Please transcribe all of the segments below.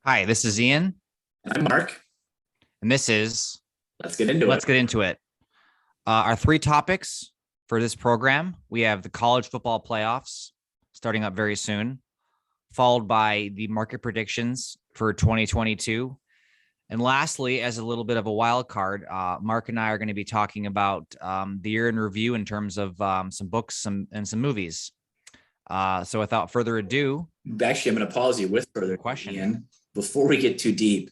Hi, this is Ian, I'm Mark. and this is Let's get into Let's it. Get Into It. Our three topics for this program, we have the college football playoffs starting up very soon, followed by the market predictions for 2022. And lastly, as a little bit of a wild card, Mark and I are going to be talking about the year in review in terms of some books and some movies. So without further ado, Actually, I'm going to pause you with further question. Ian. Before we get too deep,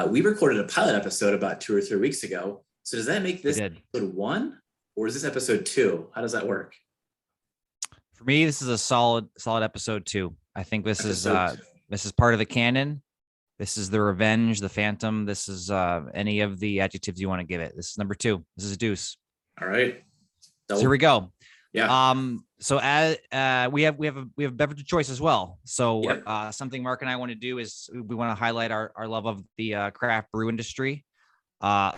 we recorded a pilot episode about 2 or 3 weeks ago. So does that make this episode 1 or is this episode 2? How does that work? For me, this is a solid episode 2. I think this is part of the canon. This is the Revenge, the Phantom. This is any of the adjectives you want to give it. This is number 2. This is a deuce. All right. So here we go. Yeah. So as we have a beverage of choice as well. So Yep. Something Mark and I want to do is we want to highlight our love of the craft brew industry.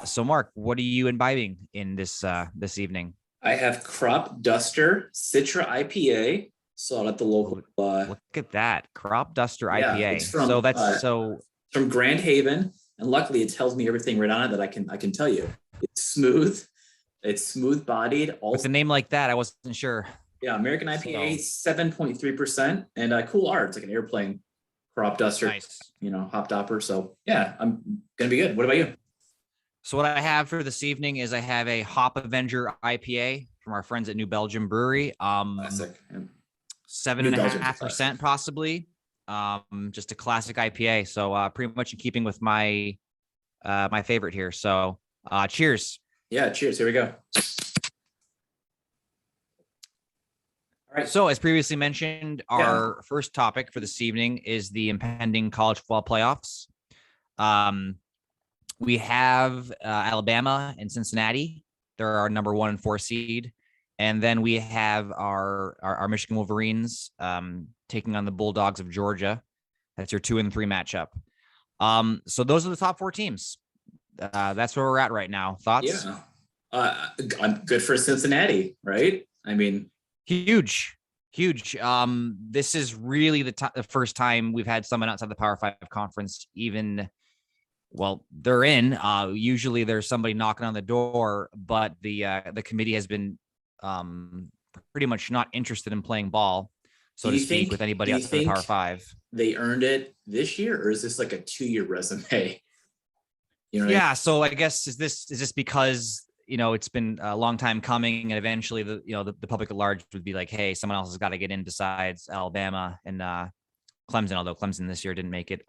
So Mark, what are you imbibing in this evening? I have Crop Duster Citra IPA. Saw it at the local. Look at that Crop Duster IPA. It's from, So that's from Grand Haven, and luckily it tells me everything right on it that I can tell you. It's smooth. It's smooth bodied. With a name like that, I wasn't sure. Yeah, American IPA, 7.3%, and cool art. It's like an airplane. Crop Duster, Nice. Hop Dopper. So yeah, I'm gonna be good. What about you? So what I have for this evening is I have a Hop Avenger IPA from our friends at New Belgium Brewery. Classic. Yeah. 7.5% possibly. Just a classic IPA. So pretty much in keeping with my my favorite here. So cheers. Yeah, cheers. Here we go. All right. So as previously mentioned, our first topic for this evening is the impending college football playoffs. We have Alabama and Cincinnati. They're our number 1 and 4 seed. And then we have our Michigan Wolverines taking on the Bulldogs of Georgia. That's your 2 and 3 matchup. So those are the top 4 teams. That's where we're at right now. Thoughts? Yeah. I'm good for Cincinnati, right? I mean, huge. This is really the first time we've had someone outside the Power 5 conference even. Well, they're in. Usually there's somebody knocking on the door, but the committee has been pretty much not interested in playing ball, so to speak, with anybody outside the Power 5. They earned it this year, or is this like a 2-year resume? So I guess is this because it's been a long time coming, and eventually the public at large would be like, hey, someone else has got to get in besides Alabama and Clemson, although Clemson this year didn't make it.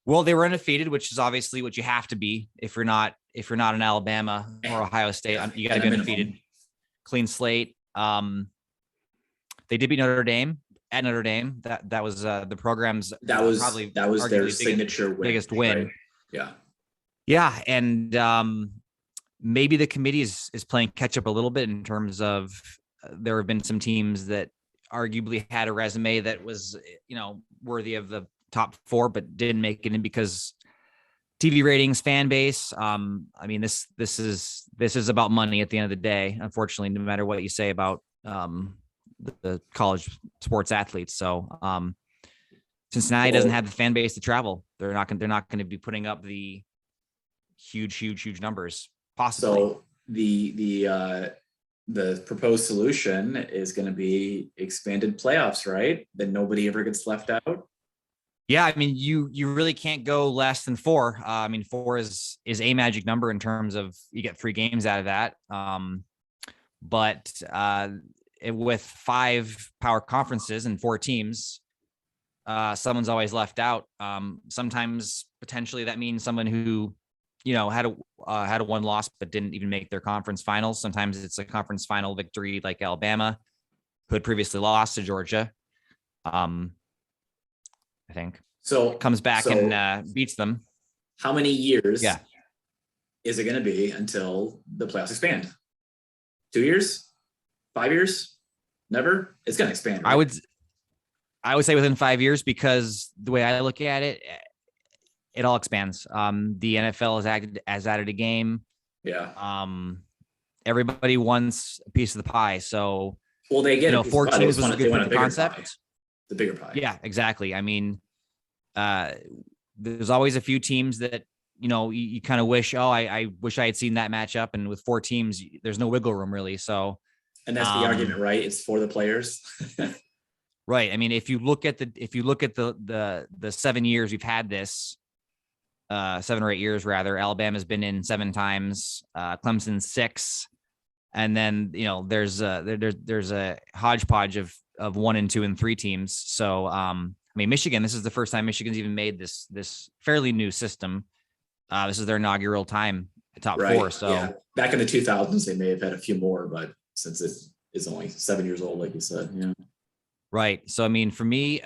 Well, they were undefeated, which is obviously what you have to be if you're not in Alabama or Ohio State. You got to be undefeated, clean slate. They did beat Notre Dame at Notre Dame. That was the program's that was their signature biggest win. Right? Yeah. Yeah, and maybe the committee is playing catch up a little bit in terms of there have been some teams that arguably had a resume that was worthy of the top 4, but didn't make it in because TV ratings, fan base. I mean, this is about money at the end of the day. Unfortunately, no matter what you say about the college sports athletes. So Cincinnati doesn't have the fan base to travel. They're not going to be putting up the huge numbers. Possibly. So the proposed solution is going to be expanded playoffs, right? That nobody ever gets left out. Yeah, I mean, you really can't go less than 4. 4 is a magic number in terms of you get 3 games out of that. But with 5 power conferences and 4 teams, someone's always left out. Sometimes potentially that means someone who had a 1 loss but didn't even make their conference finals. Sometimes it's a conference final victory like Alabama, who had previously lost to Georgia. I think so. Comes back and beats them. How many years is it going to be until the playoffs expand? 2 years? 5 years? Never? It's going to expand. Right? I would say within 5 years, because the way I look at it, it all expands. The NFL has added a game. Yeah. Everybody wants a piece of the pie. So, they get 4 teams was a good concept. Pie. The bigger pie. Yeah, exactly. I mean, there's always a few teams that, you kind of wish, I wish I had seen that matchup. And with 4 teams, there's no wiggle room really. So, and that's the argument, right? It's for the players. Right. I mean, if you look at the 7 years we've had this, 7 or 8 years rather, Alabama's been in 7 times, Clemson 6. And then, there's a hodgepodge of 1 and 2 and 3 teams. So, I mean, Michigan, this is the first time Michigan's even made this fairly new system. This is their inaugural time at top 4. So yeah. Back in the 2000s, they may have had a few more, but since it is only 7 years old, like you said, yeah. Right. So, I mean, for me,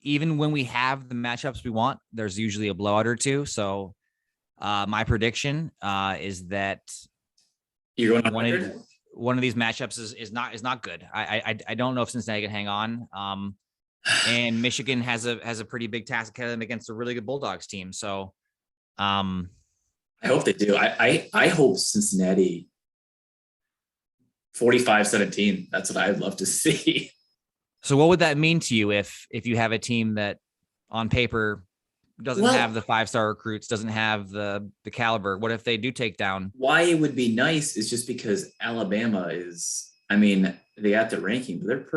even when we have the matchups we want, there's usually a blowout or 2. So, my prediction is that you're going one of these matchups is not good. I don't know if Cincinnati can hang on. And Michigan has a pretty big task ahead of them against a really good Bulldogs team. So, I hope they do. I hope Cincinnati 45-17. That's what I'd love to see. So what would that mean to you if you have a team that on paper doesn't have the 5-star recruits, doesn't have the caliber? What if they do take down? Why it would be nice is just because Alabama is, I mean, they got the ranking, but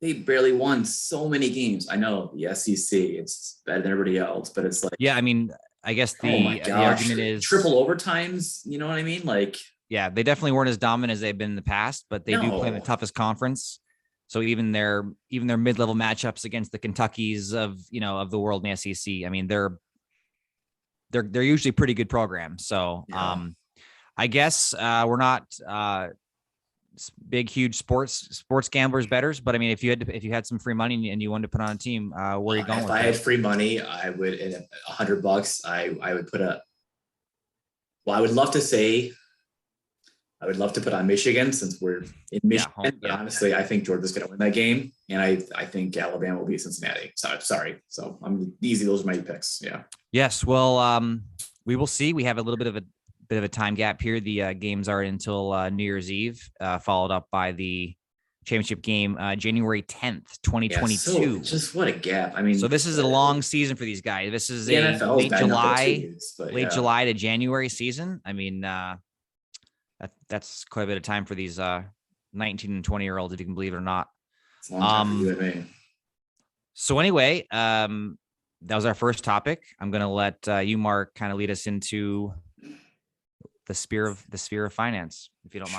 they barely won so many games. I know the SEC, it's better than everybody else, but it's like, yeah, I mean, I guess the argument is triple overtimes. You know what I mean? Like, yeah, they definitely weren't as dominant as they've been in the past, but they do play in the toughest conference. So even their mid-level matchups against the Kentuckys of the world in the SEC, I mean, they're usually pretty good programs. So I guess we're not big, huge sports gamblers, bettors, but I mean, if you had some free money and you wanted to put on a team, where are you going? If I had free money, I would, in $100, I would put I would love to say, I would love to put on Michigan since we're in Michigan. But honestly, I think Georgia's going to win that game, and I think Alabama will beat Cincinnati. So sorry. So I'm easy. Those are my picks. Yeah. Yes. Well, we will see. We have a little bit of a time gap here. The games are until New Year's Eve, followed up by the championship game January 10th, 2022. Yeah, so just what a gap. I mean, so this is a long season for these guys. This is a late July to January season. I mean, that's quite a bit of time for these 19 and 20-year-olds, if you can believe it or not. It's a long time for you and me. So anyway, that was our first topic. I'm going to let you, Mark, kind of lead us into the sphere of finance, if you don't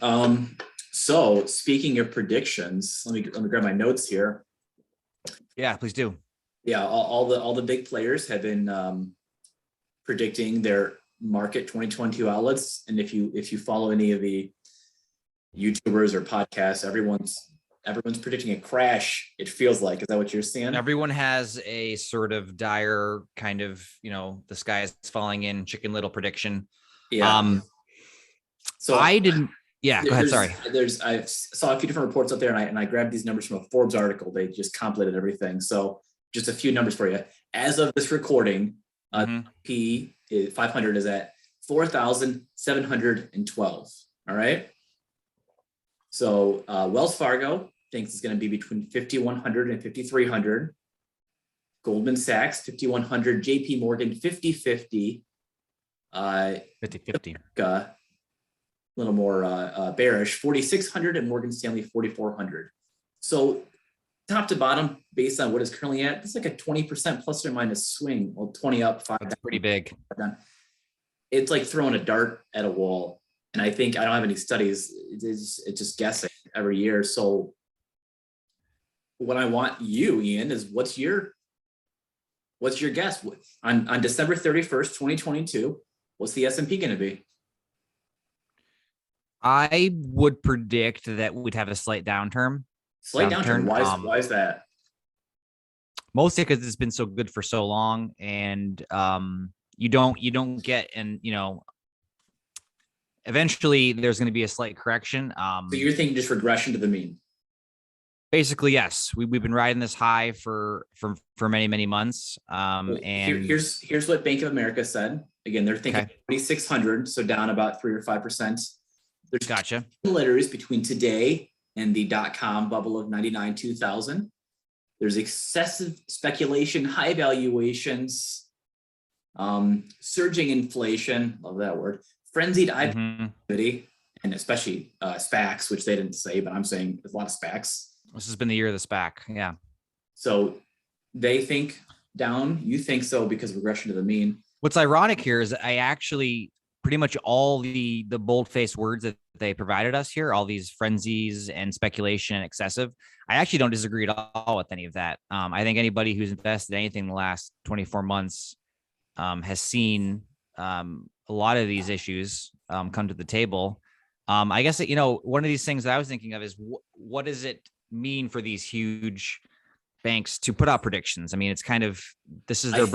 mind. So speaking of predictions, let me grab my notes here. Yeah, please do. Yeah, all the big players have been predicting their market 2022 outlets, and if you follow any of the YouTubers or podcasts, everyone's predicting a crash. It feels like, is that what you're seeing? Everyone has a sort of dire kind of, the sky is falling in Chicken Little prediction. Yeah. So I didn't. Yeah, go ahead. Sorry. I saw a few different reports up there, and I grabbed these numbers from a Forbes article. They just compilated everything. So just a few numbers for you. As of this recording, P 500 is at 4,712. All right. So Wells Fargo thinks it's going to be between 5,100 and 5,300. Goldman Sachs 5,100. JP Morgan 50-50. 50-50. A little more bearish, 4,600, and Morgan Stanley 4,400. So top to bottom, based on what it's currently at, it's like a 20% plus or minus swing. Well, 20 up, 5 That's down. Pretty big. It's like throwing a dart at a wall. And I think I don't have any studies. It's just guessing every year. So what I want you, Ian, is what's your guess on December 31st, 2022? What's the S&P going to be? I would predict that we'd have a slight downturn. Slight downturn. Why is that? Mostly because it's been so good for so long, and you don't get, and eventually there's going to be a slight correction. So you're thinking just regression to the mean? Basically, yes. We've been riding this high for many months. And here's what Bank of America said. Again, they're thinking 4,600, so down about 3 or 5%. There's gotcha. Similarities between today and the .com bubble of 99, 2000. There's excessive speculation, high valuations, surging inflation, love that word, frenzied activity, and especially SPACs, which they didn't say, but I'm saying there's a lot of SPACs. This has been the year of the SPAC. Yeah. So they think down, you think so because of regression to the mean. What's ironic here is I actually pretty much all the bold-faced words that they provided us here, all these frenzies and speculation and excessive, I actually don't disagree at all with any of that. I think anybody who's invested in anything in the last 24 months has seen a lot of these issues come to the table. I guess that, one of these things that I was thinking of is what does it mean for these huge banks to put out predictions? I mean, it's kind of, this is their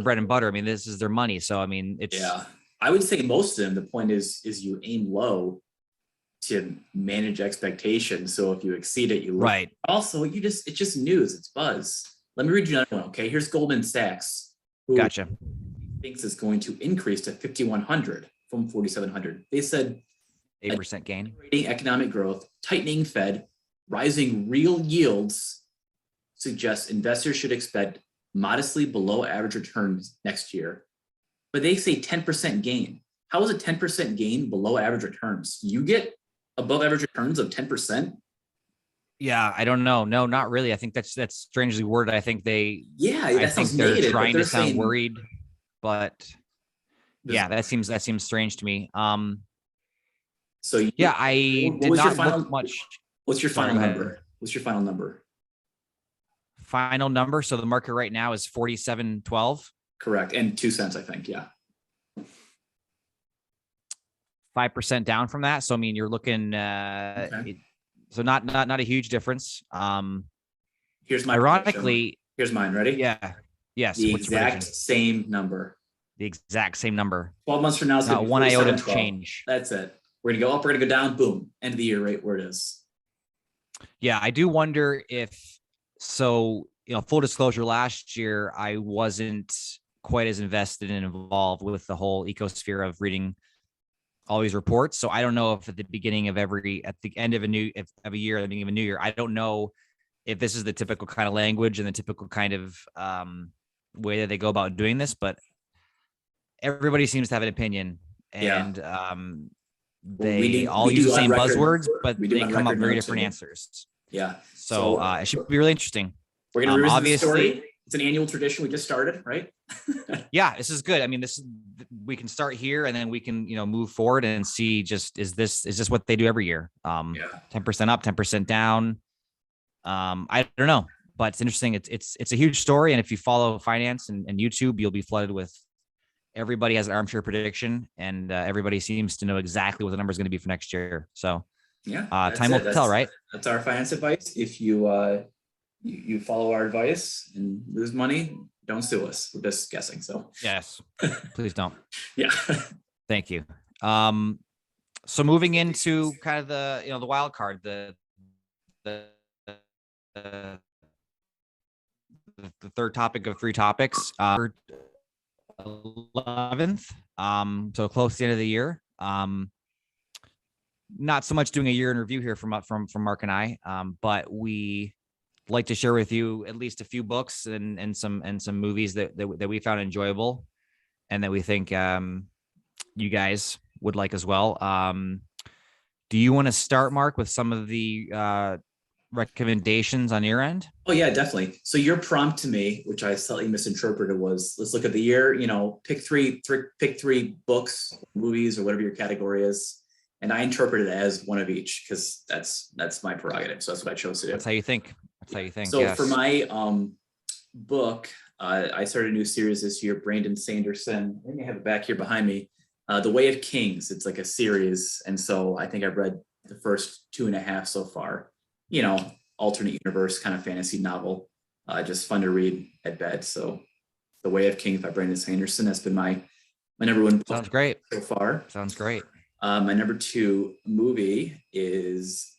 bread and butter. I mean, this is their money. So, I mean, it's, yeah, I would say most of them, the point is you aim low to manage expectations. So if you exceed it, you lose. Right. Also, it's just news. It's buzz. Let me read you another one. Okay. Here's Goldman Sachs. Who gotcha. Thinks is going to increase to 5,100 from 4,700. They said 8% gain. Economic growth, tightening Fed, rising real yields suggests investors should expect modestly below average returns next year. But they say 10% gain. How is a 10% gain below average returns? You get above average returns of 10%? Yeah, I don't know. No, not really. I think that's strangely worded. I think they're negative, trying to sound worried, but yeah, that seems strange to me. So yeah, I did not look much. What's your final number? What's your final number? Final number. So the market right now is 47.12. Correct. And 2 cents, I think. Yeah. 5% down from that. So, I mean, you're looking, so not a huge difference. Here's my ironically, here's mine. Ready? Yeah. Yes. The exact same number. The exact same number. 12 months from now, it's not one iota of change. That's it. We're going to go up. We're going to go down. Boom. End of the year, right where it is. Yeah. I do wonder if, so, full disclosure, last year, I wasn't quite as invested and involved with the whole ecosphere of reading all these reports. So I don't know if at the beginning of at the end of a year, at the beginning of a new year, I don't know if this is the typical kind of language and the typical kind of way that they go about doing this, but everybody seems to have an opinion, and they all use the same buzzwords, but they come up very different answers. Yeah. So it should be really interesting. We're going to revisit the story. It's an annual tradition. We just started, right? Yeah, this is good. I mean, we can start here and then we can, move forward and see is this what they do every year? 10% up, 10% down. I don't know, but it's interesting. It's a huge story. And if you follow finance and YouTube, you'll be flooded with everybody has an armchair prediction, and everybody seems to know exactly what the number is going to be for next year. So time will tell, right? That's our finance advice. If you follow our advice and lose money, don't sue us. We're just guessing. So yes, please don't. Yeah. Thank you. So moving into kind of the wild card, the third topic of 3 topics, 11th. So close to the end of the year. Not so much doing a year in review here from Mark and I, but we like to share with you at least a few books and some movies that we found enjoyable and that we think you guys would like as well. Do you want to start, Mark, with some of the recommendations on your end? Oh yeah, definitely. So your prompt to me, which I slightly misinterpreted, was let's look at the year, pick three books, movies, or whatever your category is. And I interpreted it as one of each because that's my prerogative. So that's what I chose to do. That's how you think. So yes. For my book, I started a new series this year, Brandon Sanderson. I think I have it back here behind me. The Way of Kings. It's like a series. And so I think I've read the first 2.5 so far. Alternate universe kind of fantasy novel. Just fun to read at bed. So The Way of Kings by Brandon Sanderson has been my number one book. Sounds great so far. Sounds great. My number 2 movie is,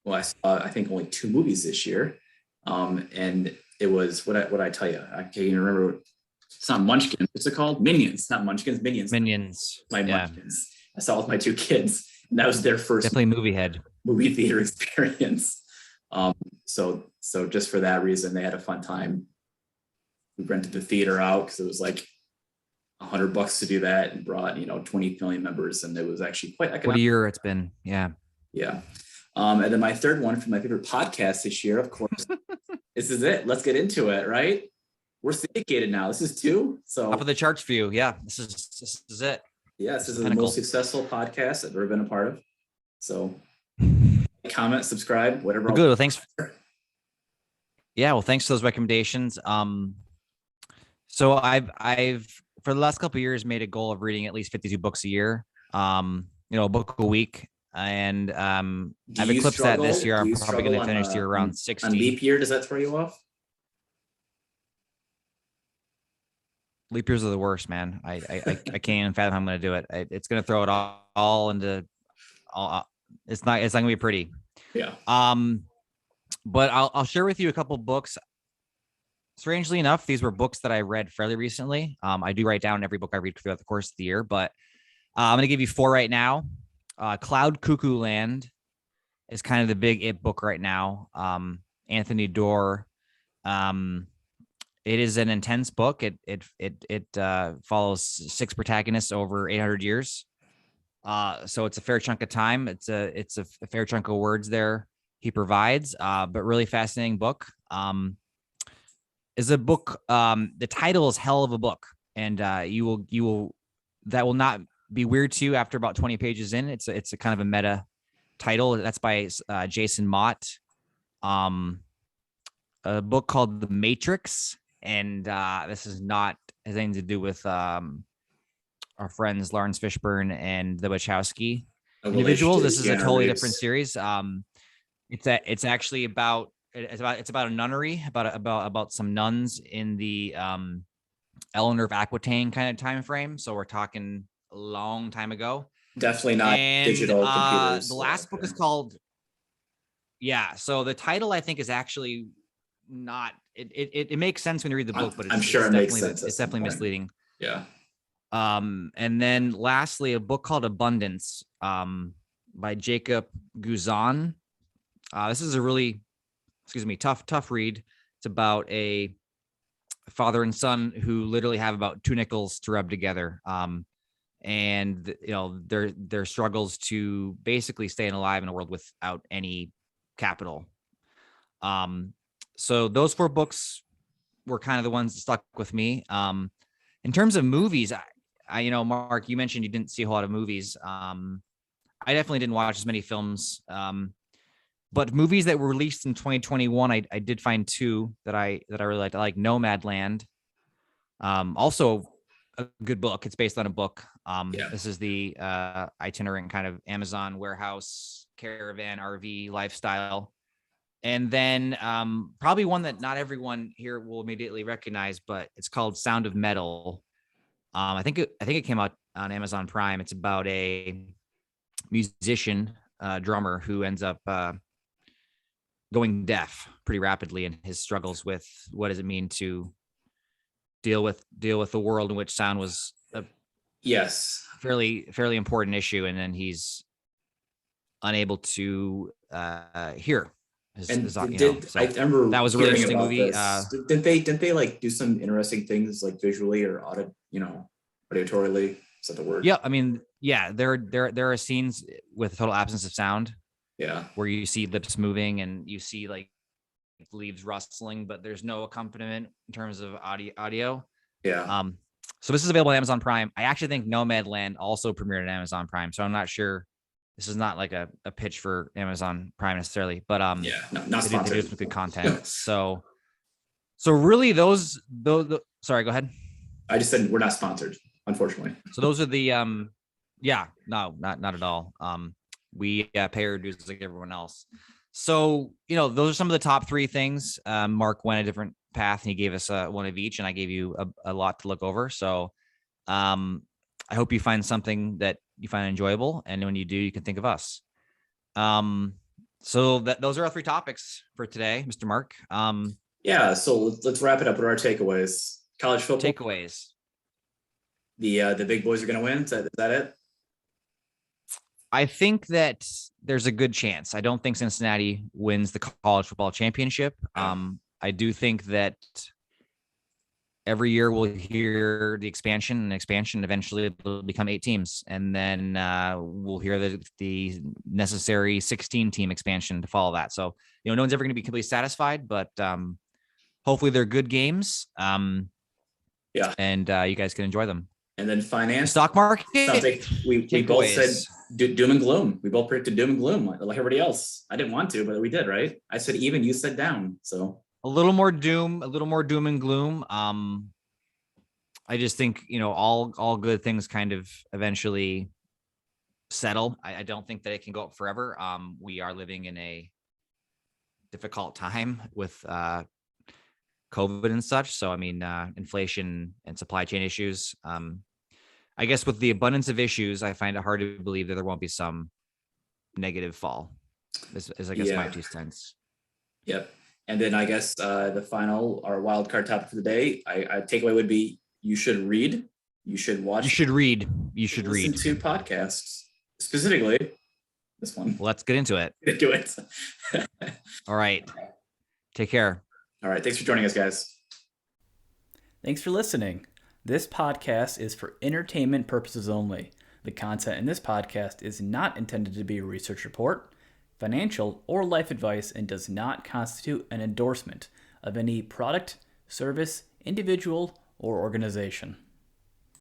I saw, I think, only 2 movies this year. And it was, what I tell you? I can't even remember. It's not Munchkins. What's it called? Minions. Not Munchkins, Minions. Munchkins. I saw it with my 2 kids. And that was their first definitely movie theater experience. So just for that reason, they had a fun time. We rented the theater out because it was like $100 to do that, and brought 20 family members, and it was actually quite economic. What a year it's been. Yeah. And then my third one for my favorite podcast this year, of course, this is it. Let's get into it, right? We're syndicated now. This is 2. So top of the charts for you. Yeah, this is it. Yeah, this is the most successful podcast I've ever been a part of. So comment, subscribe, whatever. Well, good. Well, thanks. Yeah, well, thanks for those recommendations. So I've for the last couple of years made a goal of reading at least 52 books a year. A book a week. And I've eclipsed that this year. I'm probably going to finish the year around 60. On leap year, does that throw you off? Leap years are the worst, man. I can't even fathom how I'm going to do it. It's going to throw it all into all. It's not going to be pretty. Yeah. But I'll share with you a couple books. Strangely enough, these were books that I read fairly recently. I do write down every book I read throughout the course of the year, but I'm going to give you 4 right now. Cloud Cuckoo Land is kind of the big it book right now. Anthony Doerr. It is an intense book. It follows 6 protagonists over 800 years. So it's a fair chunk of time. It's a fair chunk of words there he provides, but really fascinating book. Is a book. The title is hell of a book, and you will that will not be weird to you after about 20 pages in. It's a kind of a meta title. That's by Jason Mott. A book called The Matrix, and this is not has anything to do with our friends Lawrence Fishburne and the Wachowski individuals. This is a totally different series. It's actually about a nunnery about some nuns in the Eleanor of Aquitaine kind of time frame. So we're talking a long time ago. Definitely not digital computers. The last book is called. Yeah. So the title I think is actually not. It makes sense when you read the book, but I'm sure it makes sense. It's definitely misleading. Yeah. And then lastly, a book called Abundance by Jacob Guzan. This is a really, tough read. It's about a father and son who literally have about 2 nickels to rub together. And their struggles to basically staying alive in a world without any capital. So those 4 books were kind of the ones that stuck with me. In terms of movies, I Mark, you mentioned you didn't see a whole lot of movies. I definitely didn't watch as many films. But movies that were released in 2021, I did find 2 that I really liked. I like Nomadland. Also a good book. It's based on a book. This is the itinerant kind of Amazon warehouse caravan RV lifestyle. And then probably one that not everyone here will immediately recognize, but it's called Sound of Metal. I think it came out on Amazon Prime. It's about a musician, drummer who ends up going deaf pretty rapidly, and his struggles with what does it mean to deal with the world in which sound was a fairly important issue, and then he's unable to hear. I remember that was a really interesting movie. Didn't they like do some interesting things like visually or auditorily? Is that the word? Yeah, I mean, yeah, there are scenes with total absence of sound. Yeah, where you see lips moving and you see like leaves rustling, but there's no accompaniment in terms of audio. Yeah. So this is available on Amazon Prime. I actually think Nomadland also premiered on Amazon Prime, so I'm not sure. This is not like a pitch for Amazon Prime necessarily, but not sponsored. They do some good content. So really those sorry, go ahead. I just said we're not sponsored, unfortunately. So those are the not at all. We pay our dues like everyone else. So, those are some of the top 3 things. Mark went a different path and he gave us one of each, and I gave you a lot to look over. So I hope you find something that you find enjoyable. And when you do, you can think of us. So those are our 3 topics for today, Mr. Mark. So let's wrap it up with our takeaways. College football. Takeaways. The big boys are going to win. Is that it? I think that there's a good chance. I don't think Cincinnati wins the college football championship. I do think that every year we'll hear the expansion. Eventually it'll become 8 teams. And then we'll hear the necessary 16 team expansion to follow that. So, no one's ever going to be completely satisfied, but hopefully they're good games. And you guys can enjoy them. And then finance, stock market. Like we both said doom and gloom. We both predicted doom and gloom like everybody else. I didn't want to, but we did, right? I said even, you said down. So a little more doom and gloom. I just think, all good things kind of eventually settle. I don't think that it can go up forever. We are living in a difficult time with COVID and such. So, inflation and supply chain issues. I guess with the abundance of issues, I find it hard to believe that there won't be some negative fall. Is I guess my 2 cents. Yep. And then I guess the final, our wild card topic for the day, I takeaway would be you should read, you should watch, you should read listen to podcasts, specifically this one. Let's get into it. Do it. All right. Take care. All right. Thanks for joining us, guys. Thanks for listening. This podcast is for entertainment purposes only. The content in this podcast is not intended to be a research report, financial, or life advice, and does not constitute an endorsement of any product, service, individual, or organization.